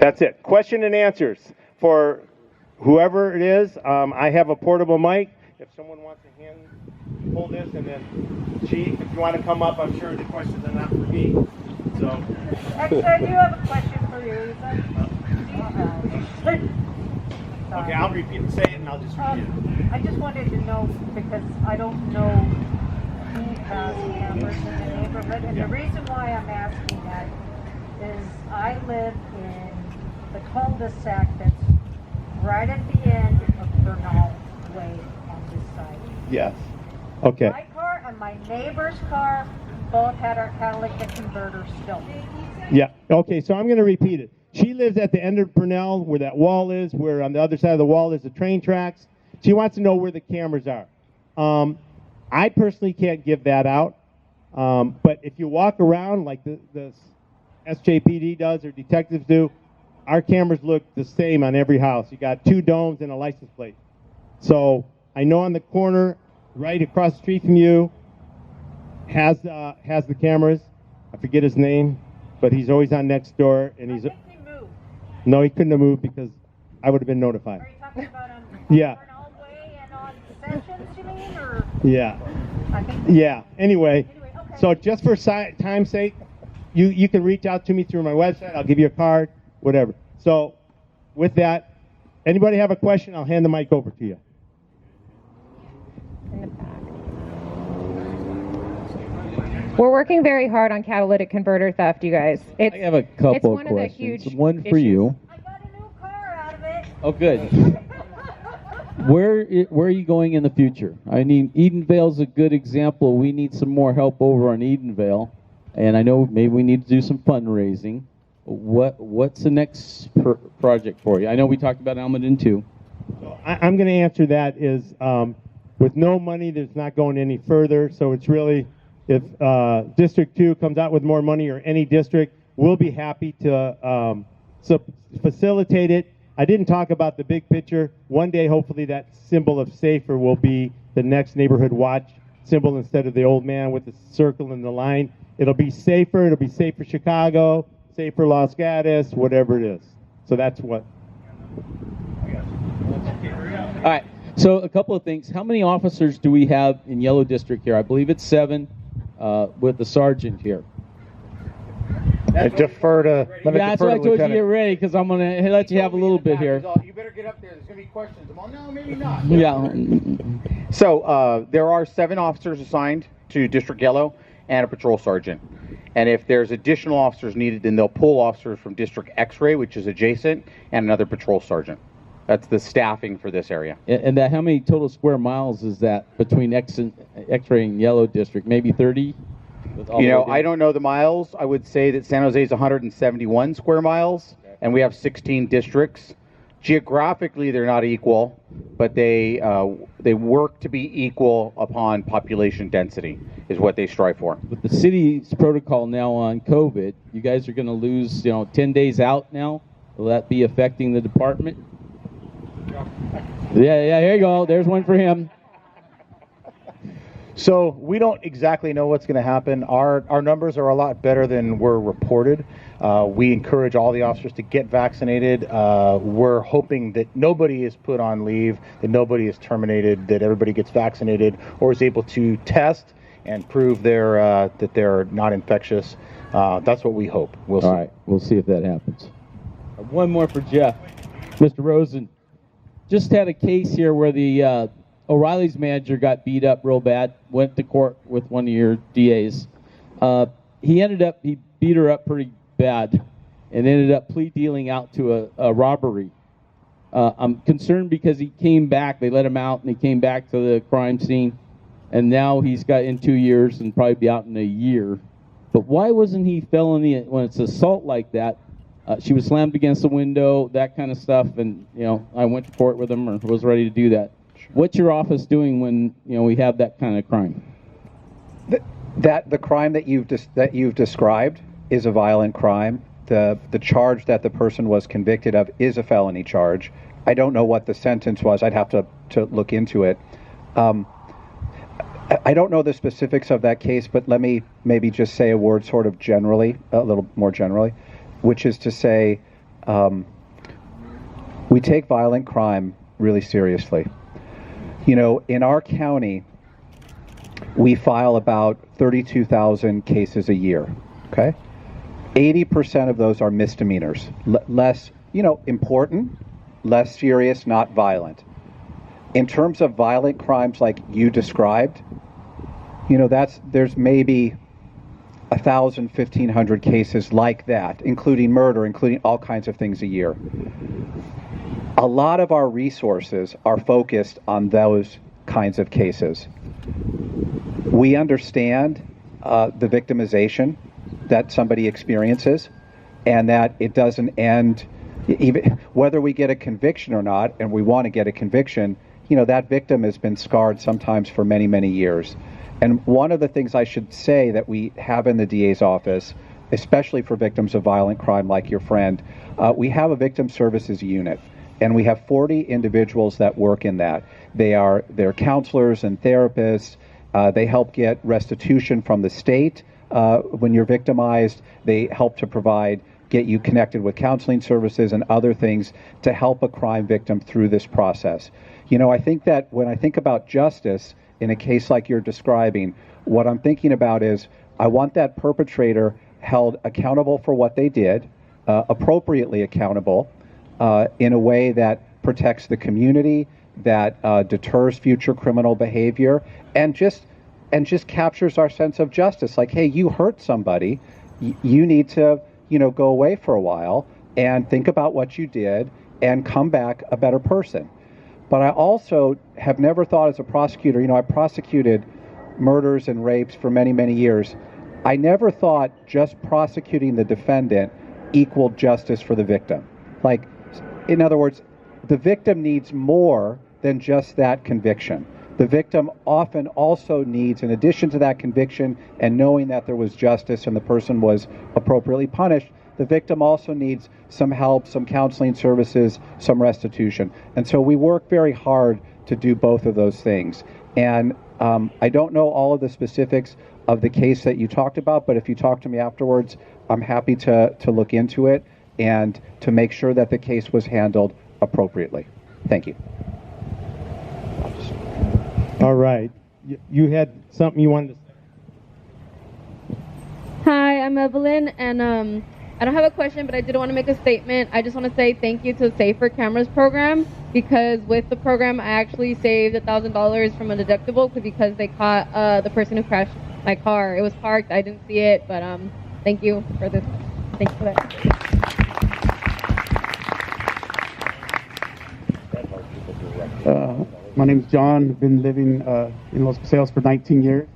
That's it. Question and answers for whoever it is. I have a portable mic. If someone wants to hold this, and then Chief, if you want to come up, I'm sure the questions are not for me. So. Actually, I do have a question for you. Okay, I'll repeat it. Say it, and I'll just repeat it. I just wanted to know, because I don't know who has cameras in the neighborhood, and the reason why I'm asking that is I live in the cul-de-sac that's right at the end of Bernal Way on this side. Yes. Okay. My car and my neighbor's car both had our catalytic converter still. Yeah. Okay, so I'm going to repeat it. She lives at the end of Bernal, where that wall is, where on the other side of the wall is the train tracks. She wants to know where the cameras are. I personally can't give that out, but if you walk around like the SJPD does or detectives do, our cameras look the same on every house. You got 2 domes and a license plate. So I know on the corner, right across the street from you, has the cameras. I forget his name, but he's always on next door, and he's. I think he moved. No, he couldn't have moved because I would have been notified. Are you talking about on Yeah. Bernal Way and on Sessions, you mean, or? Yeah. I think. Yeah. Anyway, okay. So just for time's sake, you can reach out to me through my website. I'll give you a card, whatever. So with that, anybody have a question? I'll hand the mic over to you. In the back. We're working very hard on catalytic converter theft, you guys. I have a couple of questions. One for you. I got a new car out of it. Oh, good. Where are you going in the future? I mean, Edenvale's a good example. We need some more help over on Edenvale, and I know maybe we need to do some fundraising. What's the next project for you? I know we talked about Almaden too. So I'm going to answer that is with no money, there's not going any further. So it's really, if District 2 comes out with more money, or any district, we'll be happy to facilitate it. I didn't talk about the big picture. One day, hopefully, that symbol of safer will be the next neighborhood watch symbol instead of the old man with the circle and the line. It'll be safer. It'll be safe for Chicago, safe for Los Gatos, whatever it is. So that's what. All right. So a couple of things. How many officers do we have in Yellow District here? I believe it's 7 with the sergeant here. I defer to. That's why I told you to get ready, because I'm going to let you have a little bit here. You better get up there. There's going to be questions. Well, no, maybe not. Yeah. So there are 7 officers assigned to District Yellow and a patrol sergeant. And if there's additional officers needed, then they'll pull officers from District X-ray, which is adjacent, and another patrol sergeant. That's the staffing for this area. And that, how many total square miles is that between X-ray and Yellow District? Maybe 30? You know, I don't know the miles. I would say that San Jose is 171 square miles, and we have 16 districts. Geographically, they're not equal, but they work to be equal upon population density, is what they strive for. With the city's protocol now on COVID, you guys are going to lose, 10 days out now. Will that be affecting the department? Yeah, here you go. There's one for him. So we don't exactly know what's going to happen. Our numbers are a lot better than were reported. We encourage all the officers to get vaccinated. We're hoping that nobody is put on leave, that nobody is terminated, that everybody gets vaccinated or is able to test and prove that they're not infectious. That's what we hope. We'll see. All right, we'll see if that happens. One more for Jeff. Mr. Rosen, just had a case here where the O'Reilly's manager got beat up real bad, went to court with one of your DAs. He beat her up pretty bad and ended up plea dealing out to a robbery. I'm concerned because he came back, they let him out, and he came back to the crime scene, and now he's got in 2 years and probably be out in a year. But why wasn't he felony when it's assault like that? She was slammed against the window, that kind of stuff, and I went to court with him or was ready to do that. What's your office doing when we have that kind of crime? The crime that you've described is a violent crime. The charge that the person was convicted of is a felony charge. I don't know what the sentence was. I'd have to look into it. I don't know the specifics of that case, but let me maybe just say a word sort of generally, a little more generally, which is to say We take violent crime really seriously. You know, in our county, we file about 32,000 cases a year, okay? 80% of those are misdemeanors, less, you know, important, less serious, not violent. In terms of violent crimes like you described, you know, there's maybe 1,000, 1,500 cases like that, including murder, including all kinds of things a year. A lot of our resources are focused on those kinds of cases. We understand the victimization that somebody experiences, and that it doesn't end, even whether we get a conviction or not, and we want to get a conviction, you know, that victim has been scarred sometimes for many, many years. And one of the things I should say that we have in the DA's office, especially for victims of violent crime like your friend, we have a victim services unit, and we have 40 individuals that work in that. They're counselors and therapists. They help get restitution from the state when you're victimized. They help to get you connected with counseling services and other things to help a crime victim through this process. You know, I think that when I think about justice in a case like you're describing, what I'm thinking about is I want that perpetrator held accountable for what they did, appropriately accountable, in a way that protects the community, that deters future criminal behavior, and just captures our sense of justice. Like, hey, you hurt somebody, you need to, you know, go away for a while and think about what you did and come back a better person. But I also have never thought as a prosecutor, you know, I prosecuted murders and rapes for many, many years. I never thought just prosecuting the defendant equaled justice for the victim. Like, in other words, the victim needs more than just that conviction. The victim often also needs, in addition to that conviction and knowing that there was justice and the person was appropriately punished, the victim also needs some help, some counseling services, some restitution. And so we work very hard to do both of those things. And I don't know all of the specifics of the case that you talked about, but if you talk to me afterwards, I'm happy to look into it and to make sure that the case was handled appropriately. Thank you. All right. You had something you wanted to say? Hi, I'm Evelyn, and I don't have a question, but I did want to make a statement. I just want to say thank you to the Safer Cameras program, because with the program, I actually saved $1,000 from a deductible because they caught the person who crashed my car. It was parked. I didn't see it, but thank you for this. Thank you for that. My name is John. I've been living in Los Paseos for 19 years.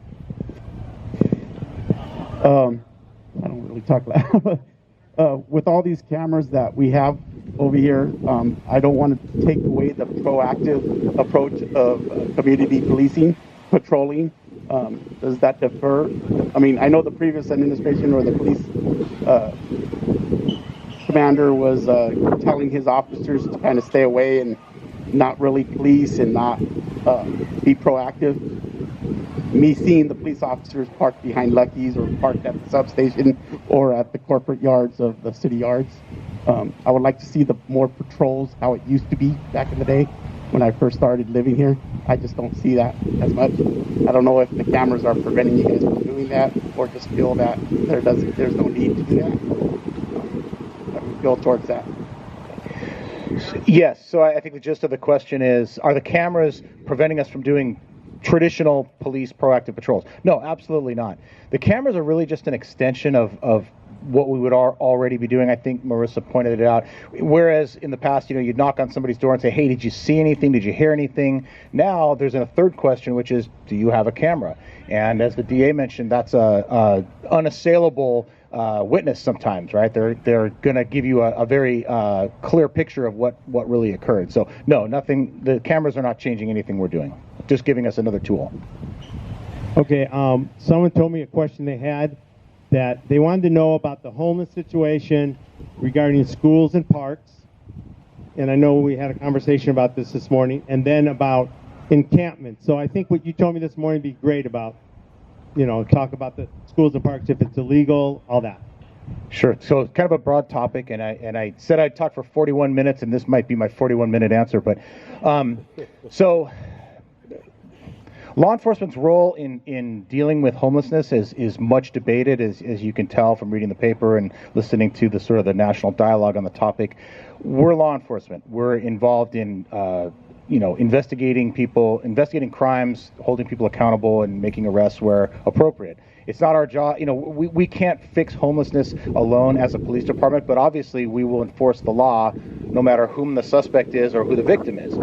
I don't really talk loud. With all these cameras that we have over here, I don't want to take away the proactive approach of community policing, patrolling. Does that defer? I mean, I know the previous administration or the police commander was telling his officers to kind of stay away and not really police and not be proactive. Me seeing the police officers parked behind Lucky's or parked at the substation or at the corporate yards of the city yards. I would like to see the more patrols, how it used to be back in the day when I first started living here. I just don't see that as much. I don't know if the cameras are preventing you guys from doing that or just feel that there's no need to do that. I feel towards that. Yes, so I think the gist of the question is, are the cameras preventing us from doing traditional police proactive patrols? No, absolutely not. The cameras are really just an extension of what we would already be doing. I think Marisa pointed it out. Whereas in the past, you know, you'd knock on somebody's door and say, hey, did you see anything? Did you hear anything? Now there's a third question, which is, do you have a camera? And as the DA mentioned, that's a unassailable witness sometimes, right? They're going to give you a very clear picture of what really occurred. So no, nothing. The cameras are not changing anything we're doing. Just giving us another tool. Okay. Someone told me a question they had, that they wanted to know about the homeless situation regarding schools and parks. And I know we had a conversation about this morning, and then about encampments. So I think what you told me this morning would be great about, you know, talk about the schools and parks, if it's illegal, all that. Sure. So it's kind of a broad topic, and I said I'd talk for 41 minutes, and this might be my 41-minute answer. But so law enforcement's role in dealing with homelessness is much debated, as you can tell from reading the paper and listening to the sort of the national dialogue on the topic. We're law enforcement. We're involved in investigating crimes, holding people accountable, and making arrests where appropriate. It's not our job. We can't fix homelessness alone as a police department, but obviously we will enforce the law no matter whom the suspect is or who the victim is.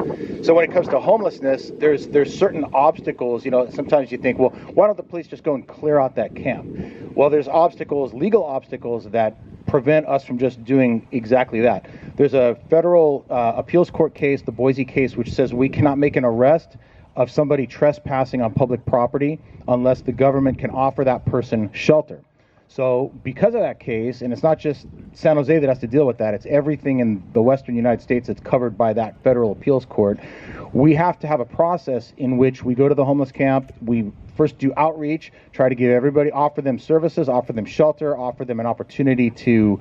So when it comes to homelessness, there's certain obstacles. Sometimes you think, well, why don't the police just go and clear out that camp? Well, there's obstacles, legal obstacles, that prevent us from just doing exactly that. There's a federal appeals court case, the Boise case, which says we cannot make an arrest of somebody trespassing on public property unless the government can offer that person shelter. So because of that case, and it's not just San Jose that has to deal with that, it's everything in the western United States that's covered by that federal appeals court, we have to have a process in which we go to the homeless camp, we first do outreach, try to give everybody, offer them services, offer them shelter, offer them an opportunity to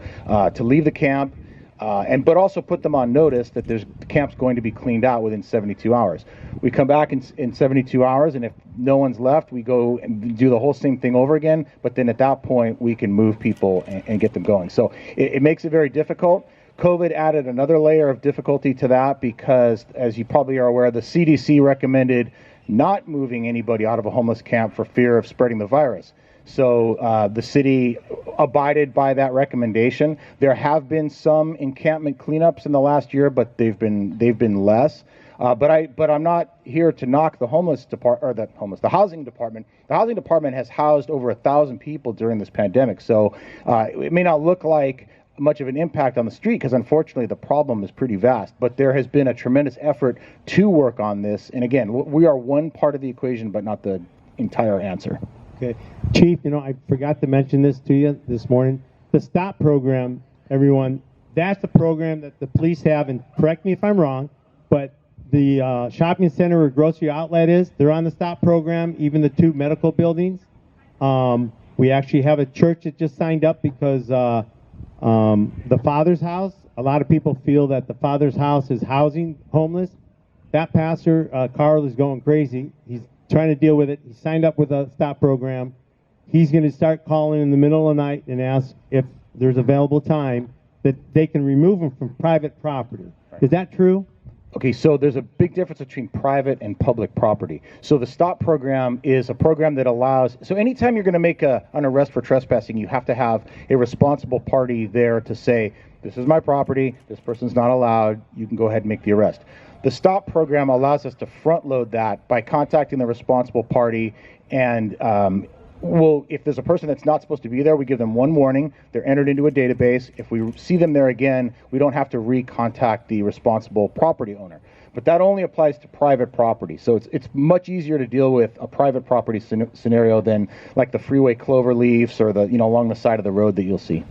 leave the camp, but also put them on notice that the camp's going to be cleaned out within 72 hours. We come back in 72 hours, and if no one's left, we go and do the whole same thing over again, but then at that point, we can move people and get them going. So it makes it very difficult. COVID added another layer of difficulty to that because, as you probably are aware, the CDC recommended not moving anybody out of a homeless camp for fear of spreading the virus. So the city abided by that recommendation. There have been some encampment cleanups in the last year, but they've been less. But I'm not here to knock the the housing department. The housing department has housed over 1,000 people during this pandemic. So it may not look like much of an impact on the street because unfortunately the problem is pretty vast. But there has been a tremendous effort to work on this. And again, we are one part of the equation, but not the entire answer. Okay. Chief, I forgot to mention this to you this morning. The STOP program, everyone, that's the program that the police have, and correct me if I'm wrong, but the shopping center or grocery outlet they're on the STOP program, even the 2 medical buildings. We actually have a church that just signed up because the Father's House, a lot of people feel that the Father's House is housing homeless. That pastor, Carl, is going crazy. He's trying to deal with it. He signed up with a STOP program. He's going to start calling in the middle of the night and ask if there's available time that they can remove them from private property. Is that true? Okay, so there's a big difference between private and public property. So the STOP program is a program that allows, so anytime you're going to make an arrest for trespassing, you have to have a responsible party there to say, this is my property, this person's not allowed, you can go ahead and make the arrest. The STOP program allows us to front load that by contacting the responsible party, and if there's a person that's not supposed to be there, we give them one warning. They're entered into a database. If we see them there again, we don't have to recontact the responsible property owner. But that only applies to private property. So it's much easier to deal with a private property scenario than like the freeway clover leaves or the along the side of the road that you'll see.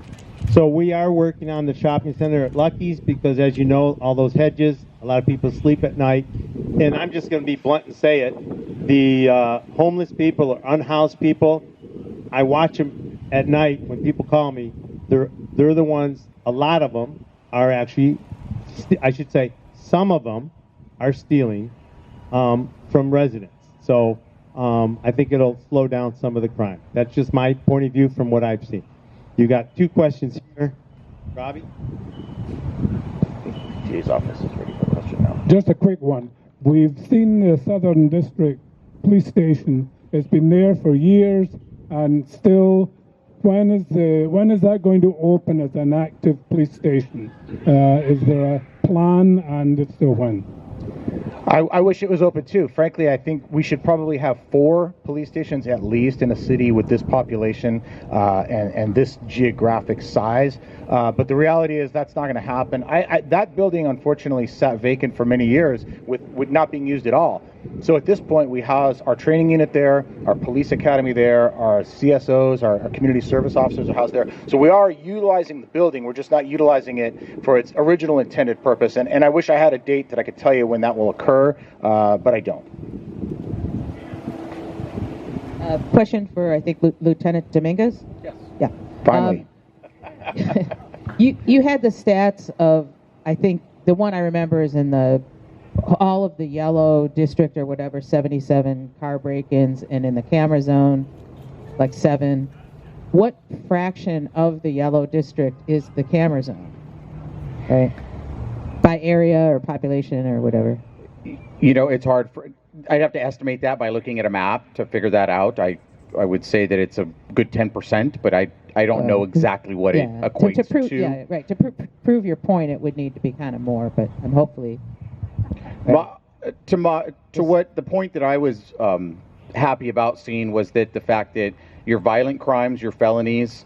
So we are working on the shopping center at Lucky's because, as you know, all those hedges, a lot of people sleep at night. And I'm just going to be blunt and say it. The homeless people or unhoused people, I watch them at night when people call me. They're the ones, a lot of them are actually, I should say, some of them are stealing from residents. So I think it'll slow down some of the crime. That's just my point of view from what I've seen. You got 2 questions here. Robbie? DA's office is ready for a question now. Just a quick one. We've seen the Southern District Police Station. It's been there for years, and still, when is that going to open as an active police station? Is there a plan, and if so, when? I wish it was open too. Frankly, I think we should probably have 4 police stations at least in a city with this population and this geographic size. But the reality is that's not going to happen. That building, unfortunately, sat vacant for many years with not being used at all. So at this point, we house our training unit there, our police academy there, our CSOs, our community service officers are housed there. So we are utilizing the building. We're just not utilizing it for its original intended purpose. And I wish I had a date that I could tell you when that will occur, but I don't. Question for, I think, Lieutenant Dominguez? Yes. Yeah. Finally. You had the stats of, I think the one I remember is in all of the yellow district or whatever, 77 car break-ins, and in the camera zone, like 7. What fraction of the yellow district is the camera zone, right? By area or population or whatever. You know, it's hard I'd have to estimate that by looking at a map to figure that out. I would say that it's a good 10%, but I don't know exactly what it equates to. Prove, to. Yeah, right. To prove your point, it would need to be kind of more, but hopefully. Right. To what the point that I was happy about seeing was that the fact that your violent crimes, your felonies,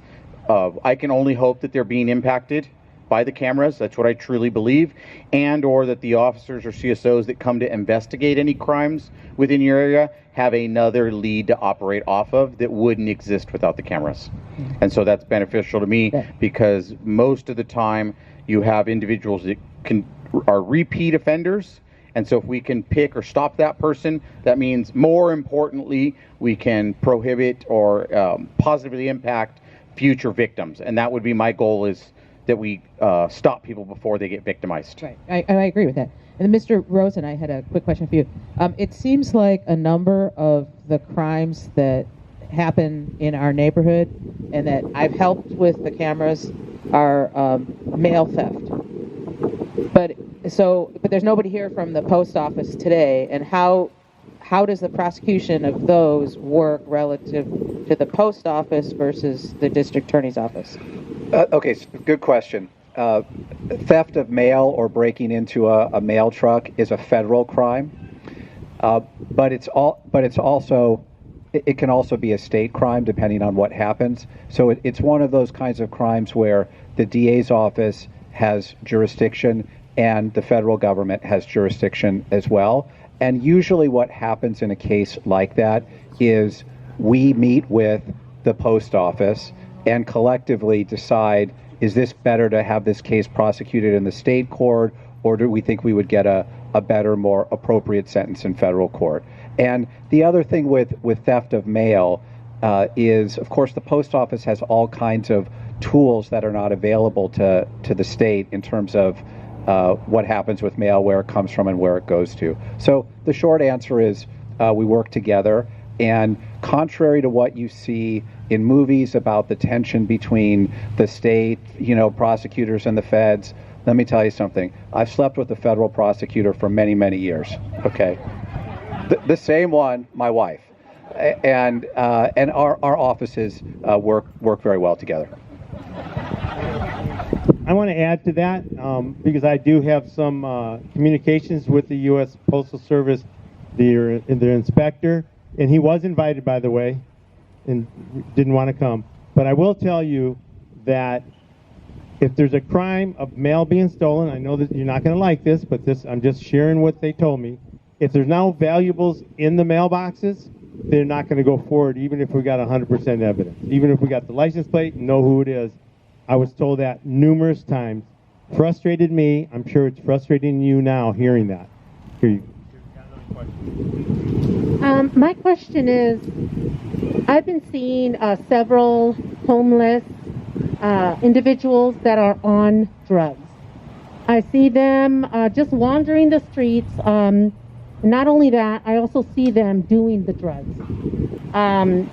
I can only hope that they're being impacted by the cameras. That's what I truly believe, and or that the officers or CSOs that come to investigate any crimes within your area have another lead to operate off of that wouldn't exist without the cameras. And so that's beneficial to me because most of the time you have individuals that are repeat offenders. And so if we can pick or stop that person, that means more importantly, we can prohibit or positively impact future victims. And that would be my goal, is that we stop people before they get victimized. Right, I agree with that. And Mr. Rosen, I had a quick question for you. It seems like a number of the crimes that happen in our neighborhood and that I've helped with the cameras are mail theft. But there's nobody here from the post office today, and how does the prosecution of those work relative to the post office versus the district attorney's office? Okay, so good question. Theft of mail or breaking into a mail truck is a federal crime, but it can also be a state crime depending on what happens. So it's one of those kinds of crimes where the DA's office has jurisdiction and the federal government has jurisdiction as well. And usually what happens in a case like that is we meet with the post office and collectively decide, is this better to have this case prosecuted in the state court, or do we think we would get a better, more appropriate sentence in federal court? And the other thing with theft of mail is, of course, the post office has all kinds of tools that are not available to the state in terms of what happens with mail, where it comes from, and where it goes to. So the short answer is we work together. And contrary to what you see in movies about the tension between the state, prosecutors and the feds, let me tell you something. I've slept with the federal prosecutor for many, many years. Okay, the same one, my wife, and our offices work very well together. I want to add to that because I do have some communications with the U.S. Postal Service, their inspector. And he was invited, by the way, and didn't want to come. But I will tell you that if there's a crime of mail being stolen, I know that you're not going to like this, but I'm just sharing what they told me. If there's now valuables in the mailboxes, they're not going to go forward, even if we got 100% evidence. Even if we got the license plate and know who it is. I was told that numerous times. Frustrated me. I'm sure it's frustrating you now hearing that. Here you go. My question is, I've been seeing several homeless individuals that are on drugs. I see them just wandering the streets. Not only that, I also see them doing the drugs.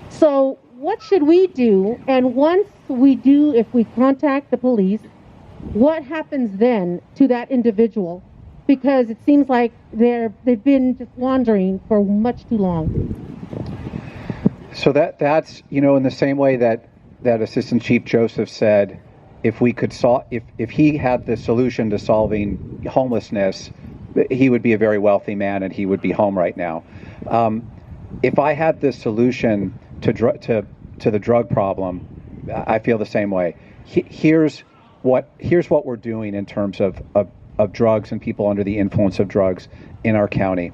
So what should we do? And once we do, if we contact the police, what happens then to that individual? Because it seems like they've been just wandering for much too long. So that's in the same way that Assistant Chief Joseph said, if he had the solution to solving homelessness, he would be a very wealthy man and he would be home right now. If I had the solution to the drug problem, I feel the same way. Here's what we're doing in terms of drugs and people under the influence of drugs in our county.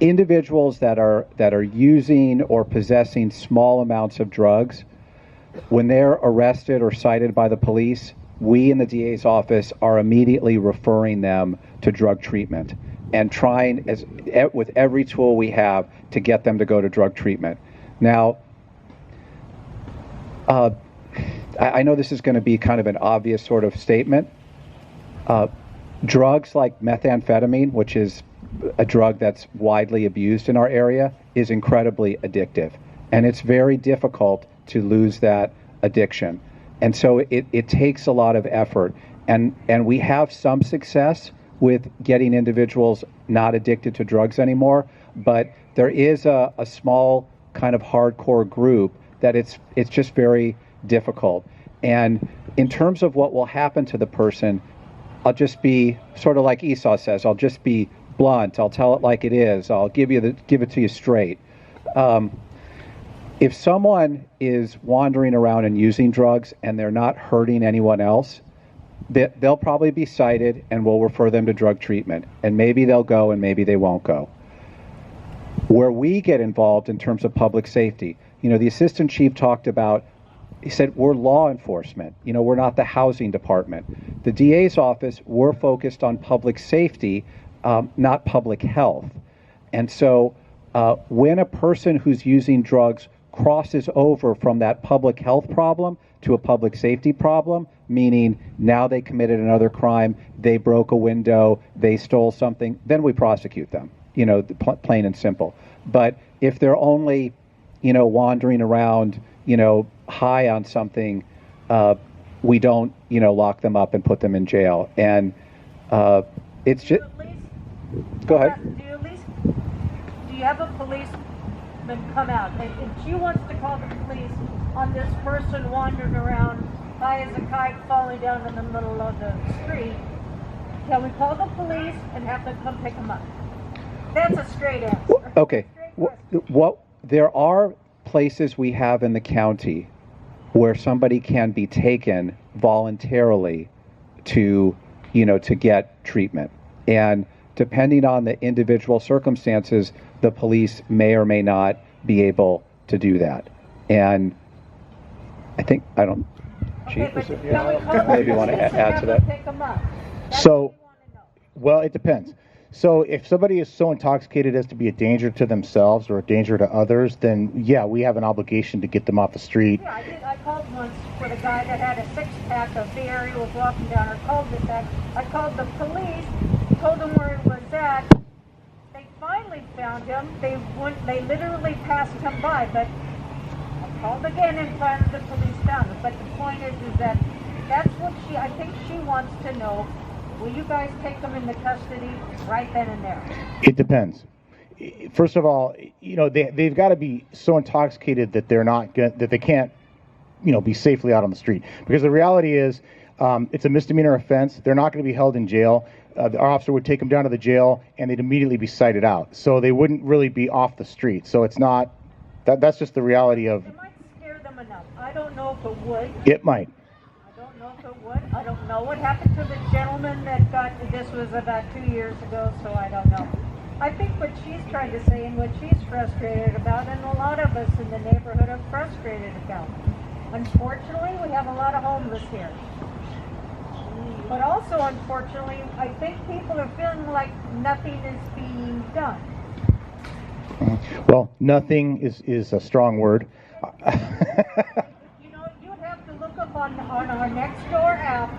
Individuals that are using or possessing small amounts of drugs, when they're arrested or cited by the police, we in the DA's office are immediately referring them to drug treatment and trying with every tool we have to get them to go to drug treatment. Now, I know this is going to be kind of an obvious sort of statement. Drugs like methamphetamine, which is a drug that's widely abused in our area, is incredibly addictive. And it's very difficult to lose that addiction. And so it takes a lot of effort. And we have some success with getting individuals not addicted to drugs anymore, but there is a small kind of hardcore group that it's just very difficult. And in terms of what will happen to the person, I'll just be sort of like Esau says, I'll just be blunt, I'll tell it like it is, I'll give it to you straight. If someone is wandering around and using drugs and they're not hurting anyone else, they'll probably be cited and we'll refer them to drug treatment. And maybe they'll go and maybe they won't go. Where we get involved in terms of public safety, the assistant chief talked about, he said, we're law enforcement. We're not the housing department. The DA's office, we're focused on public safety, not public health. And so when a person who's using drugs crosses over from that public health problem to a public safety problem, meaning now they committed another crime, they broke a window, they stole something, then we prosecute them, plain and simple. But if they're only, wandering around, high on something, we don't, lock them up and put them in jail. And it's just... Go ahead. Do you have a policeman come out? And if she wants to call the police on this person wandering around high as a kite falling down in the middle of the street, can we call the police and have them come pick them up? That's a straight answer. Okay. There are places we have in the county where somebody can be taken voluntarily to get treatment. And depending on the individual circumstances, the police may or may not be able to do that. And Chief, maybe you want to add to that? So, well, it depends. So if somebody is so intoxicated as to be a danger to themselves or a danger to others, then yeah, we have an obligation to get them off the street. Yeah, I called once for the guy that had a 6-pack of beer. He was walking down. I called the police, told them where he was at. They finally found him. They literally passed him by, but I called again and finally the police found him. But the point is that that's what I think she wants to know. Will you guys take them into custody right then and there? It depends. First of all, they've got to be so intoxicated that that they can't, be safely out on the street. Because the reality is, it's a misdemeanor offense. They're not going to be held in jail. Our officer would take them down to the jail, and they'd immediately be cited out. So they wouldn't really be off the street. So it's not. That's just the reality of. It might scare them enough. I don't know if it would. It might. I don't know what happened to the gentleman that this was about 2 years ago, so I don't know. I think what she's trying to say and what she's frustrated about, and a lot of us in the neighborhood are frustrated about. Unfortunately, we have a lot of homeless here. But also, unfortunately, I think people are feeling like nothing is being done. Well, nothing is a strong word. Look up on our Nextdoor app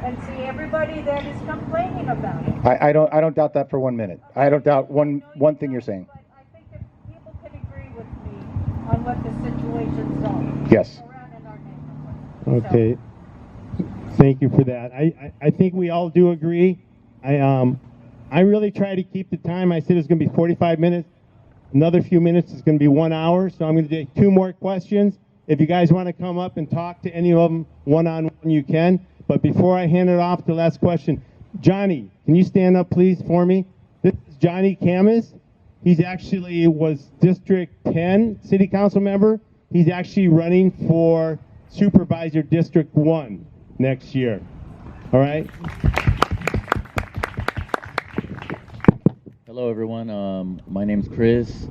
and see everybody that is complaining about it. I don't doubt that for 1 minute. I don't doubt one thing you're saying. But I think if people can agree with me on what the situations are. Yes. Around in our neighborhood. Okay. Thank you for that. I think we all do agree. I really try to keep the time. I said it's going to be 45 minutes. Another few minutes is going to be 1 hour. So I'm going to take 2 more questions. If you guys want to come up and talk to any of them one-on-one, you can. But before I hand it off to the last question, Johnny, can you stand up, please, for me? This is Johnny Camus. He's actually was District 10 City Council member. He's actually running for Supervisor District 1 next year. All right? Hello, everyone. My name's Chris.